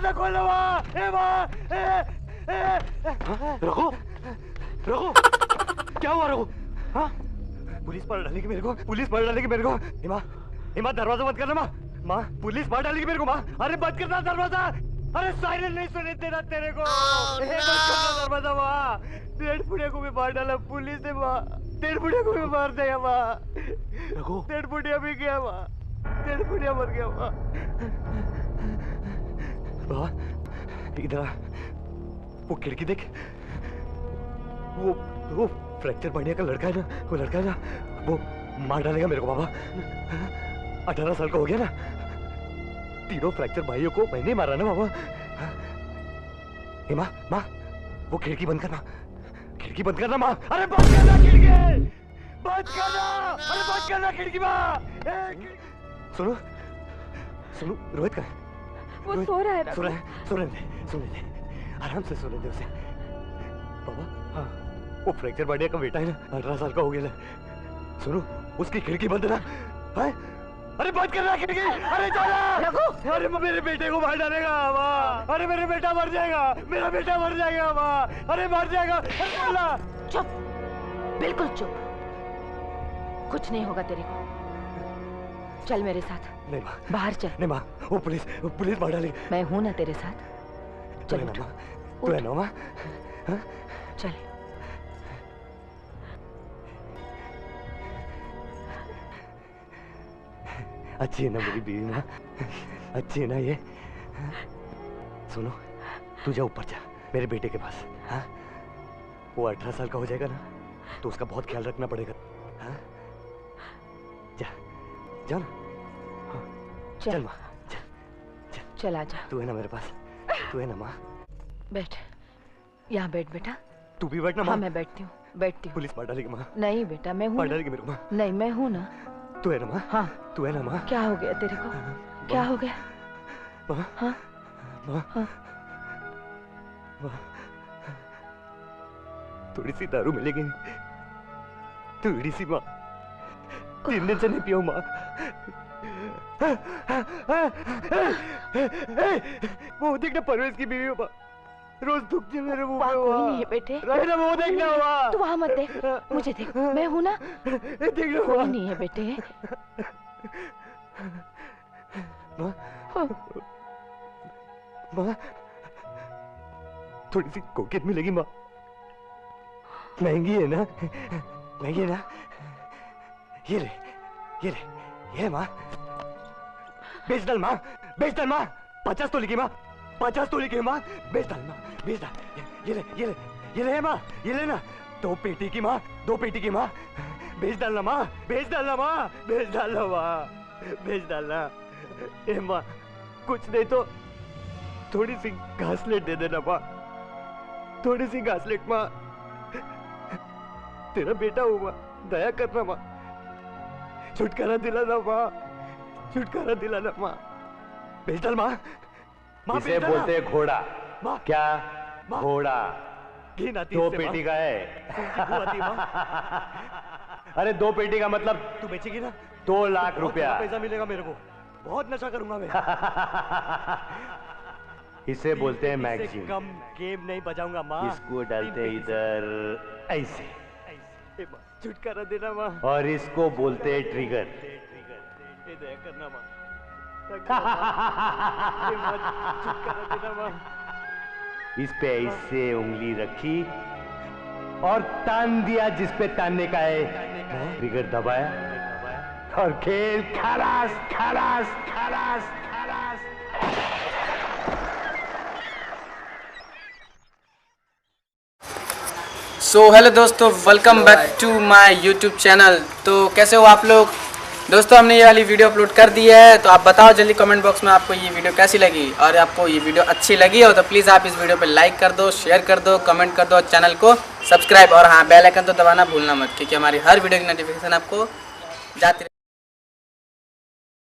दरवाजा खोल लो माँ। रघु, रघु, क्या हुआ रघु? हाँ? पुलिस मार डालेगी मेरे को, पुलिस मार डालेगी मेरे को। हिमा दरवाजा बंद करना माँ, पुलिस मार डालेगी मेरे को माँ। अरे बंद करना दरवाजा, अरे साइलेंट नहीं सुने देना तेरे को। बंद करना दरवाजा माँ। डेढ़ बुढ़े को भी मार डाला पुलिस ने माँ, डेढ़ बुढ़े को भी मार देगा माँ। रघु, डेढ़ बुढ़िया भी गया माँ, डेढ़ बुढ़िया मर गया माँ। इधर वो खिड़की देख, वो फ्रैक्चर बढ़िया का लड़का है ना, वो लड़का है ना, वो मार डालेगा मेरे को बाबा। 18 साल का हो गया ना, तीनों फ्रैक्चर भाइयों को मैंने मारा ना बाबा। माँ माँ वो खिड़की बंद करना, खिड़की बंद करना माँ। अरे बंद करना खिड़की, बंद करना, अरे बंद करना खिड़की माँ। सुनो सुनो, रोहित का है? वो सो रहा है। सुन ले, आराम से सुन ले उसे बाबा। हाँ वो फ्रैक्चर बढ़िया का बेटा है ना, 18 साल का हो गया। सुनो उसकी खिड़की बंद ना है। अरे बंद करना खिड़की, अरे चला। अरे मेरे बेटे को मार डालेगा माँ, अरे मेरे बेटा मर जाएगा, मेरा बेटा मर जाएगा माँ, अरे मर जाएगा। चुप, बिल्कुल चुप, कुछ नहीं होगा तेरे को। चल मेरे साथ। नहीं माँ, बाहर चल। नहीं माँ, वो पुलिस मार डालेगी। मैं हूं ना तेरे साथ। चल उठ, तू है ना माँ? चल। अच्छी है ना मेरी बीवी माँ, अच्छी है ना ये। सुनो तू जा ऊपर जा मेरे बेटे के पास। हाँ वो 18 साल का हो जाएगा ना तो उसका बहुत ख्याल रखना पड़ेगा। हाँ जा जा ना। हाँ चल माँ, चल आजा। तू है ना मेरे पास, तू है ना माँ? बैठ, यहाँ बैठ बेटा। तू भी बैठना माँ। हाँ मैं बैठती हूँ। पुलिस मार डालेगी माँ। नहीं बेटा मैं हूँ। मार डालेगी मेरे को माँ। नहीं मैं हूँ ना। तू है ना माँ? हाँ तू है ना माँ? क्या हो गया तेरे को? क्या हो गया? माँ हाँ माँ हाँ माँ, थोड़ी सी दारू मिलेगी, थोड़ी सी माँ। 3 दिन से नहीं पिया माँ। वो देखना परवेज की बीवी माँ, रोज दुखती है मेरे मुंह में। कोई नहीं है बेटे, रहे ना वो देखना माँ। तू वहाँ मत देख, मुझे देख, मैं हूँ ना। देखना कोई नहीं है बेटे। माँ माँ थोड़ी सी कोकेट मिलेगी माँ? महंगी है ना, महंगी है ना। ये ले माँ, बेच डाल माँ, बेच डाल माँ। 50 तो लिखी माँ, 50 तो लिखी माँ, बेच डाल माँ, बेच डाल। ये ले माँ, ये ले ना। 2 पेटी की माँ, 2 पेटी की माँ। बेच डालना माँ, बेच डालना माँ, बेच डालना माँ, बेच डालना। ए माँ कुछ नहीं तो थोड़ी सी घासलेट दे देना माँ, थोड़ी सी घासलेट माँ। तेरा बेटा हूँ माँ, दया करना माँ, छुटकारा दिलाना माँ, छुटकारा दिलाना माँ। बेच डाल माँ। इसे बोलते हैं घोड़ा। माँ क्या घोड़ा? घी नाती 2 पेटी का है। अरे 2 पेटी का मतलब तू बेचेगी ना? 2 लाख रुपया। पैसा मिलेगा मेरे को, बहुत नशा करूंगा मैं। इसे बोलते हैं मैगजीन। कम गेम नहीं बजाऊंगा माँ। इसको डालते हैं इधर ऐसे, छुटकारा देना माँ। और इसको बोलते हैं ट्रिगर। दया करना माँ, छुटकारा देना माँ। इस पे ऐसे उंगली रखी और तान दिया जिस पे तानने का है, ट्रिगर दबाया और खेल खलास खलास खलास खलास। सो हेलो दोस्तों, welcome back to my YouTube channel. तो कैसे हो आप लोग? दोस्तों हमने ये वाली वीडियो अपलोड कर दी है, तो आप बताओ जल्दी कमेंट बॉक्स में आपको ये वीडियो कैसी लगी, और आपको ये वीडियो अच्छी लगी हो तो प्लीज़ आप इस वीडियो पे लाइक कर दो, शेयर कर दो, कमेंट कर दो, और चैनल को सब्सक्राइब, और हाँ बेल आइकन तो दबाना भूलना मत, क्योंकि हमारी हर वीडियो की नोटिफिकेशन आपको जाती